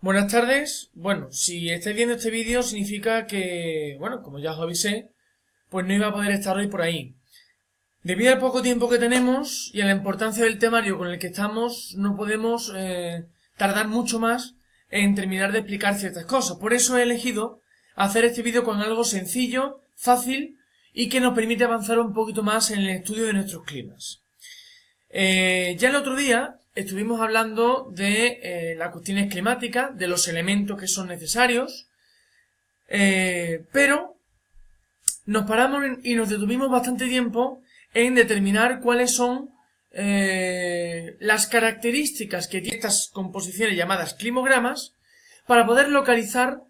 Buenas tardes. Bueno, si estáis viendo este vídeo significa que, bueno, como ya os avisé, pues no iba a poder estar hoy por ahí. Debido al poco tiempo que tenemos y a la importancia del temario con el que estamos, no podemos tardar mucho más en terminar de explicar ciertas cosas. Por eso he elegido hacer este vídeo con algo sencillo, fácil y que nos permite avanzar un poquito más en el estudio de nuestros climas. Ya el otro día estuvimos hablando de las cuestiones climáticas, de los elementos que son necesarios, pero nos paramos y nos detuvimos bastante tiempo en determinar cuáles son las características que tienen estas composiciones llamadas climogramas para poder localizar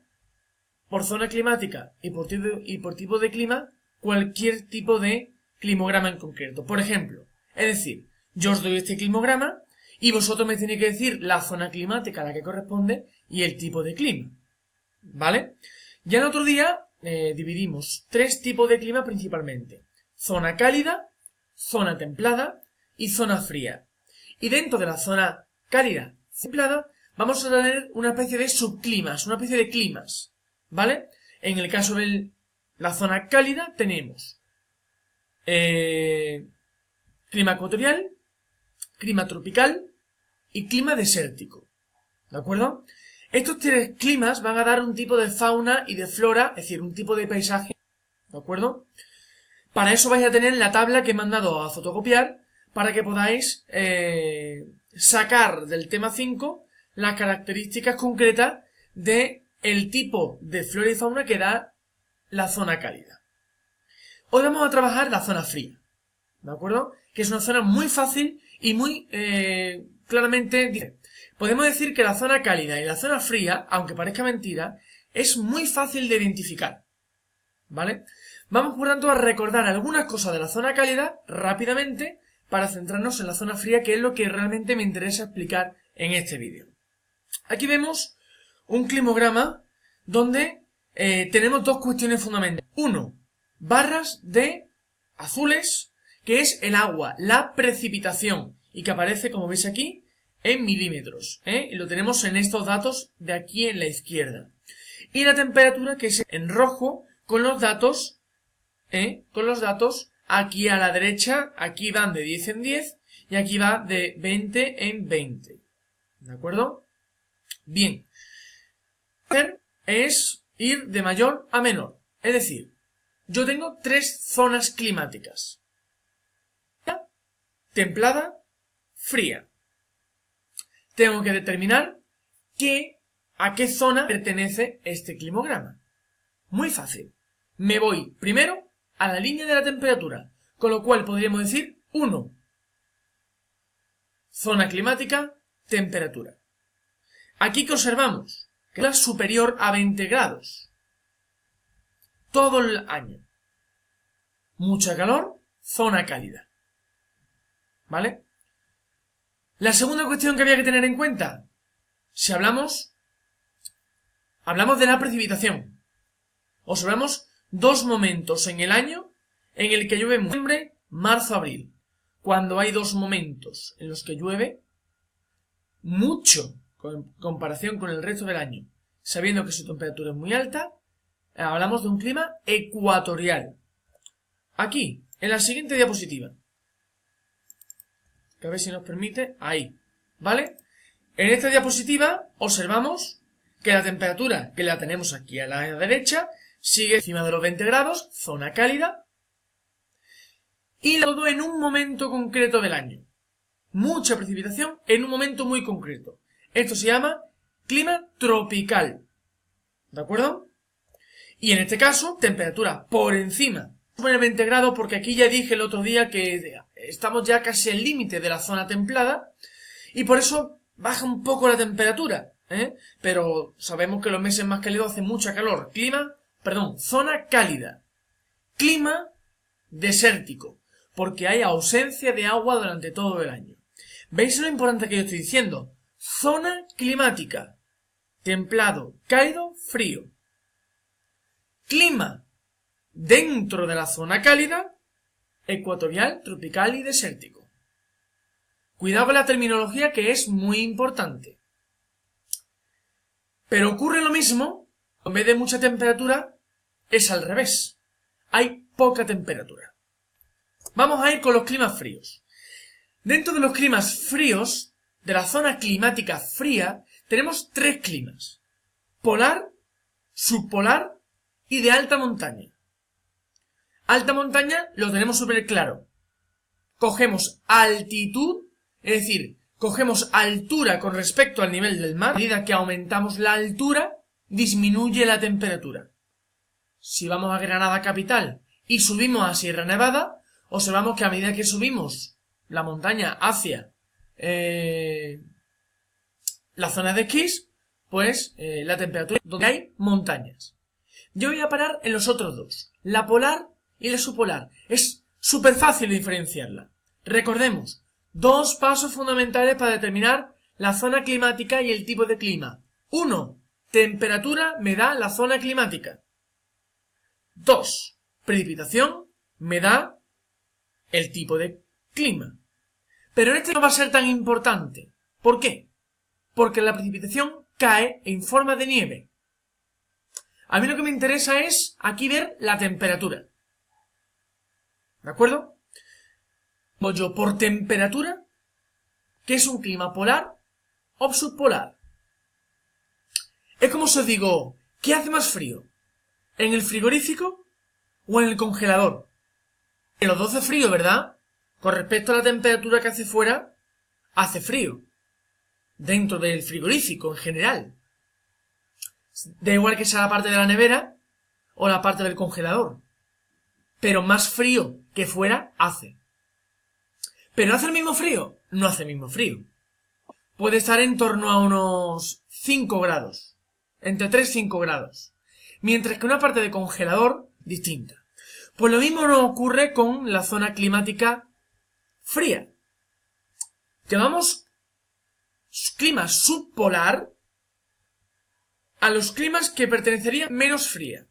por zona climática y por tipo de clima cualquier tipo de climograma en concreto. Por ejemplo, es decir, yo os doy este climograma y vosotros me tenéis que decir la zona climática a la que corresponde y el tipo de clima. ¿Vale? Ya el otro día dividimos tres tipos de clima principalmente. Zona cálida, zona templada y zona fría. Y dentro de la zona cálida, templada, vamos a tener una especie de subclimas, una especie de climas. ¿Vale? En el caso de la zona cálida tenemos clima ecuatorial, clima tropical y clima desértico. ¿De acuerdo? Estos tres climas van a dar un tipo de fauna y de flora, es decir, un tipo de paisaje. ¿De acuerdo? Para eso vais a tener la tabla que he mandado a fotocopiar para que podáis sacar del tema 5 las características concretas de el tipo de flora y fauna que da la zona cálida. Hoy vamos a trabajar la zona fría, ¿de acuerdo? Que es una zona muy fácil y muy claramente. Podemos decir que la zona cálida y la zona fría, aunque parezca mentira, es muy fácil de identificar, ¿vale? Vamos por tanto a recordar algunas cosas de la zona cálida rápidamente para centrarnos en la zona fría, que es lo que realmente me interesa explicar en este vídeo. Aquí vemos un climograma donde tenemos dos cuestiones fundamentales. Uno, barras de azules, que es el agua, la precipitación, y que aparece, como veis aquí, en milímetros, y lo tenemos en estos datos de aquí en la izquierda. Y la temperatura, que es en rojo, con los datos aquí a la derecha, aquí van de 10 en 10, y aquí va de 20 en 20. ¿De acuerdo? Bien. Hacer es ir de mayor a menor. Es decir, yo tengo tres zonas climáticas. Templada, fría. Tengo que determinar a qué zona pertenece este climograma. Muy fácil. Me voy primero a la línea de la temperatura, con lo cual podríamos decir 1. Zona climática, temperatura. Aquí que observamos que es superior a 20 grados. Todo el año. Mucha calor, zona cálida. ¿Vale? La segunda cuestión que había que tener en cuenta, si hablamos de la precipitación. Observamos dos momentos en el año en el que llueve en noviembre, marzo, abril. Cuando hay dos momentos en los que llueve mucho en comparación con el resto del año, sabiendo que su temperatura es muy alta, hablamos de un clima ecuatorial. Aquí, en la siguiente diapositiva, que a ver si nos permite, ahí, ¿vale? En esta diapositiva observamos que la temperatura, que la tenemos aquí a la derecha, sigue encima de los 20 grados, zona cálida, y todo en un momento concreto del año. Mucha precipitación en un momento muy concreto. Esto se llama clima tropical. ¿De acuerdo? Y en este caso, temperatura por encima de 20 grados, porque aquí ya dije el otro día que estamos ya casi al límite de la zona templada, y por eso baja un poco la temperatura, pero sabemos que los meses más cálidos hace mucha calor. Zona cálida. Clima desértico, porque hay ausencia de agua durante todo el año. ¿Veis lo importante que yo estoy diciendo? Zona climática. Templado, cálido, frío. Clima dentro de la zona cálida, ecuatorial, tropical y desértico. Cuidado con la terminología, que es muy importante. Pero ocurre lo mismo, en vez de mucha temperatura, es al revés. Hay poca temperatura. Vamos a ir con los climas fríos. Dentro de los climas fríos, de la zona climática fría, tenemos 3 climas. Polar, subpolar y de alta montaña. Alta montaña lo tenemos súper claro. Cogemos altitud, es decir, cogemos altura con respecto al nivel del mar. A medida que aumentamos la altura, disminuye la temperatura. Si vamos a Granada capital y subimos a Sierra Nevada, observamos que a medida que subimos la montaña hacia la zona de esquís, pues la temperatura donde hay montañas. Yo voy a parar en los otros dos, la polar y la subpolar. Es súper fácil diferenciarla. Recordemos, 2 pasos fundamentales para determinar la zona climática y el tipo de clima. 1. Temperatura me da la zona climática. 2. Precipitación me da el tipo de clima. Pero este no va a ser tan importante. ¿Por qué? Porque la precipitación cae en forma de nieve. A mí lo que me interesa es aquí ver la temperatura. ¿De acuerdo? Voy yo por temperatura, que es un clima polar o subpolar. Es como si os digo, ¿qué hace más frío? ¿En el frigorífico o en el congelador? En los dos hace frío, ¿verdad? Con respecto a la temperatura que hace fuera, hace frío. Dentro del frigorífico en general. Da igual que sea la parte de la nevera o la parte del congelador. Pero más frío que fuera hace. ¿Pero hace el mismo frío? No hace el mismo frío. Puede estar en torno a unos 5 grados. Entre 3 y 5 grados. Mientras que una parte de congelador, distinta. Pues lo mismo nos ocurre con la zona climática fría. Llamamos clima subpolar a los climas que pertenecerían menos fría.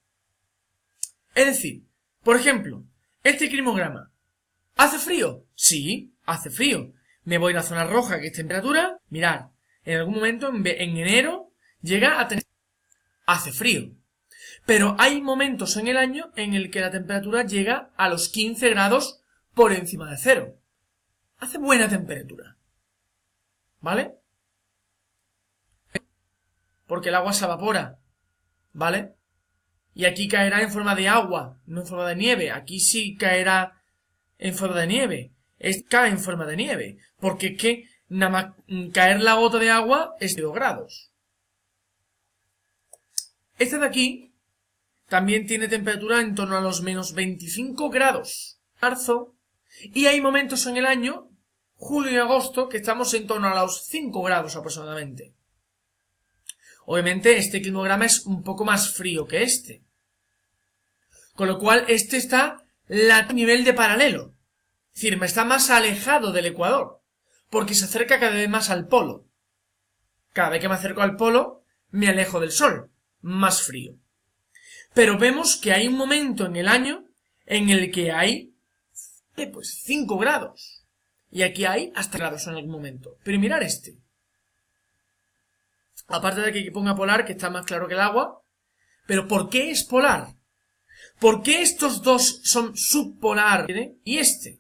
Es decir, por ejemplo, este climograma. ¿Hace frío? Sí, hace frío. Me voy a la zona roja, que es temperatura. Mirad, en algún momento, en enero, llega a tener... Hace frío. Pero hay momentos en el año en el que la temperatura llega a los 15 grados por encima de cero. Hace buena temperatura. ¿Vale? Porque el agua se evapora. ¿Vale? Y aquí caerá en forma de agua, no en forma de nieve. Aquí sí caerá en forma de nieve. Cae en forma de nieve. Porque es que nada más caer la gota de agua es de 2 grados. Esta de aquí también tiene temperatura en torno a los menos 25 grados. Marzo. Y hay momentos en el año, julio y agosto, que estamos en torno a los 5 grados aproximadamente. Obviamente este climograma es un poco más frío que este. Con lo cual este está a nivel de paralelo. Es decir, me está más alejado del ecuador. Porque se acerca cada vez más al polo. Cada vez que me acerco al polo, me alejo del sol. Más frío. Pero vemos que hay un momento en el año en el que hay, pues 5 grados. Y aquí hay hasta grados en algún momento. Pero mirar este. Aparte de que ponga polar, que está más claro que el agua. Pero ¿por qué es polar? ¿Por qué estos dos son subpolar y este?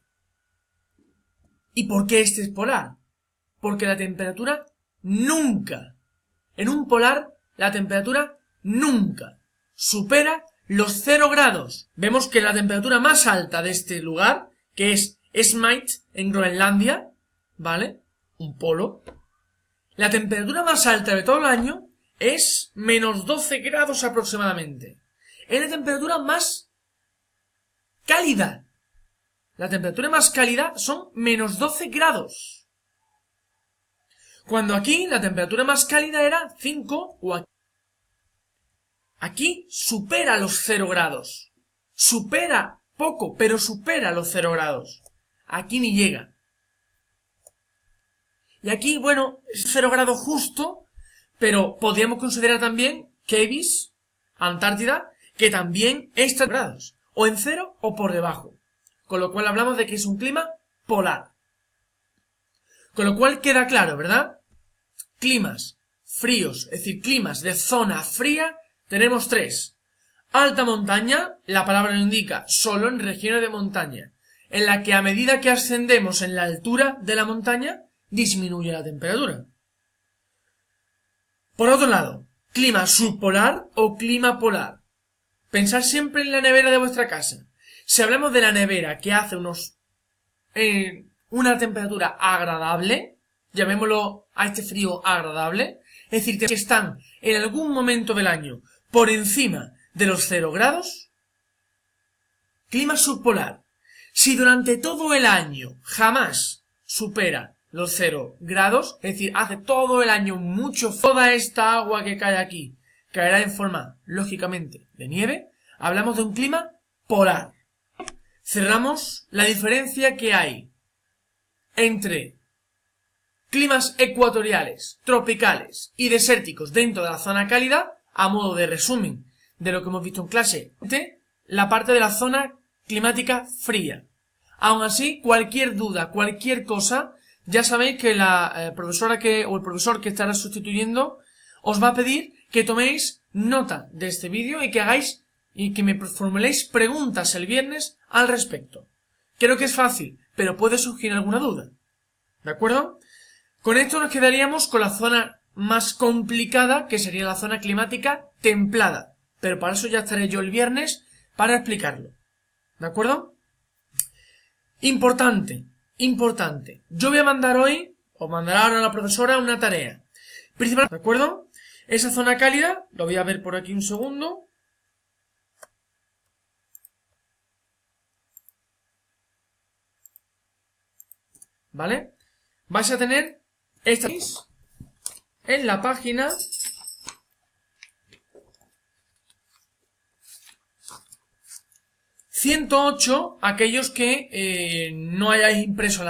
¿Y por qué este es polar? Porque la temperatura nunca, en un polar, la temperatura nunca supera los 0 grados. Vemos que la temperatura más alta de este lugar, que es Smite, en Groenlandia, ¿vale? Un polo. La temperatura más alta de todo el año es menos 12 grados aproximadamente. Es la temperatura más cálida. La temperatura más cálida son menos 12 grados. Cuando aquí la temperatura más cálida era 5 o aquí. Aquí supera los 0 grados. Supera poco, pero supera los 0 grados. Aquí ni llega. Y aquí, bueno, es 0 grados justo, pero podríamos considerar también Kevis, Antártida, que también es 0 grados. O en 0 o por debajo. Con lo cual hablamos de que es un clima polar. Con lo cual queda claro, ¿verdad? Climas fríos, es decir, climas de zona fría, tenemos 3. Alta montaña, la palabra lo indica, solo en regiones de montaña, en la que a medida que ascendemos en la altura de la montaña, disminuye la temperatura. Por otro lado, clima subpolar o clima polar. Pensad siempre en la nevera de vuestra casa. Si hablamos de la nevera que hace una temperatura agradable, llamémoslo a este frío agradable, es decir, que están en algún momento del año por encima de los 0 grados, clima subpolar. Si durante todo el año jamás supera los 0 grados, es decir, hace todo el año mucho, toda esta agua que cae aquí caerá en forma, lógicamente, de nieve, hablamos de un clima polar. Cerramos la diferencia que hay entre climas ecuatoriales, tropicales y desérticos dentro de la zona cálida, a modo de resumen de lo que hemos visto en clase, la parte de la zona climática fría. Aún así, cualquier duda, cualquier cosa, ya sabéis que la profesora o el profesor que estará sustituyendo os va a pedir que toméis nota de este vídeo y que me formuléis preguntas el viernes al respecto. Creo que es fácil, pero puede surgir alguna duda. ¿De acuerdo? Con esto nos quedaríamos con la zona más complicada, que sería la zona climática templada. Pero para eso ya estaré yo el viernes para explicarlo. ¿De acuerdo? Importante. Yo voy a mandar hoy, o mandará ahora la profesora, una tarea. Principal, ¿de acuerdo? Esa zona cálida, lo voy a ver por aquí un segundo. ¿Vale? Vais a tener esta en la página 108, aquellos que no hayáis impreso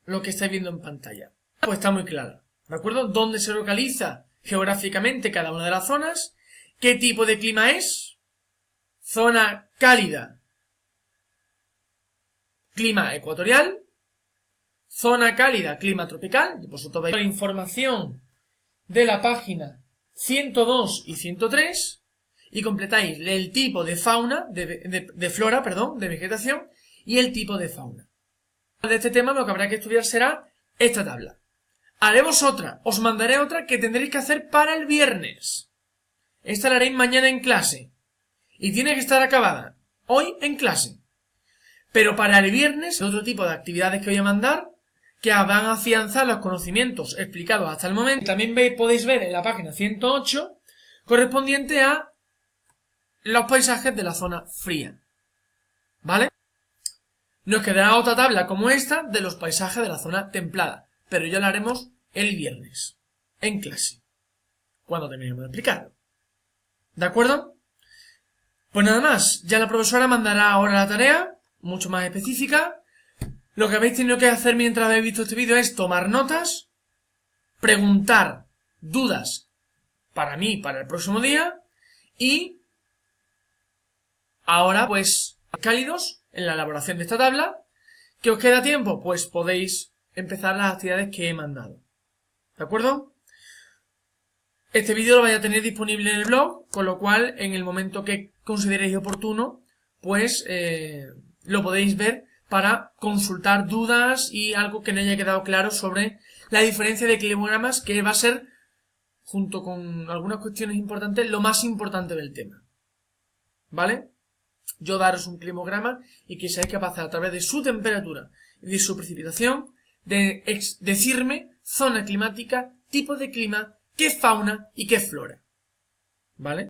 lo que estáis viendo en pantalla. Pues está muy clara, ¿de acuerdo? ¿Dónde se localiza geográficamente cada una de las zonas? ¿Qué tipo de clima es? Zona cálida, clima ecuatorial. Zona cálida, clima tropical. Vosotros veis la información de la página 102 y 103 y completáis el tipo de fauna, de flora, perdón, de vegetación y el tipo de fauna. De este tema lo que habrá que estudiar será esta tabla. Haremos otra, os mandaré otra que tendréis que hacer para el viernes. Esta la haréis mañana en clase y tiene que estar acabada hoy en clase. Pero para el viernes, otro tipo de actividades que voy a mandar que van a afianzar los conocimientos explicados hasta el momento. También podéis ver en la página 108 correspondiente a los paisajes de la zona fría. ¿Vale? Nos quedará otra tabla como esta de los paisajes de la zona templada, pero ya la haremos el viernes, en clase, cuando terminemos de explicarlo. ¿De acuerdo? Pues nada más, ya la profesora mandará ahora la tarea, mucho más específica. Lo que habéis tenido que hacer mientras habéis visto este vídeo es tomar notas, preguntar dudas para mí, para el próximo día, y ahora pues cálidos en la elaboración de esta tabla. ¿Que os queda tiempo? Pues podéis empezar las actividades que he mandado. ¿De acuerdo? Este vídeo lo vais a tener disponible en el blog, con lo cual en el momento que consideréis oportuno, pues lo podéis ver para consultar dudas y algo que no haya quedado claro sobre la diferencia de climogramas, que va a ser, junto con algunas cuestiones importantes, lo más importante del tema. ¿Vale? Yo daros un climograma y que seáis capaces a través de su temperatura y de su precipitación de decirme zona climática, tipo de clima, qué fauna y qué flora. ¿Vale?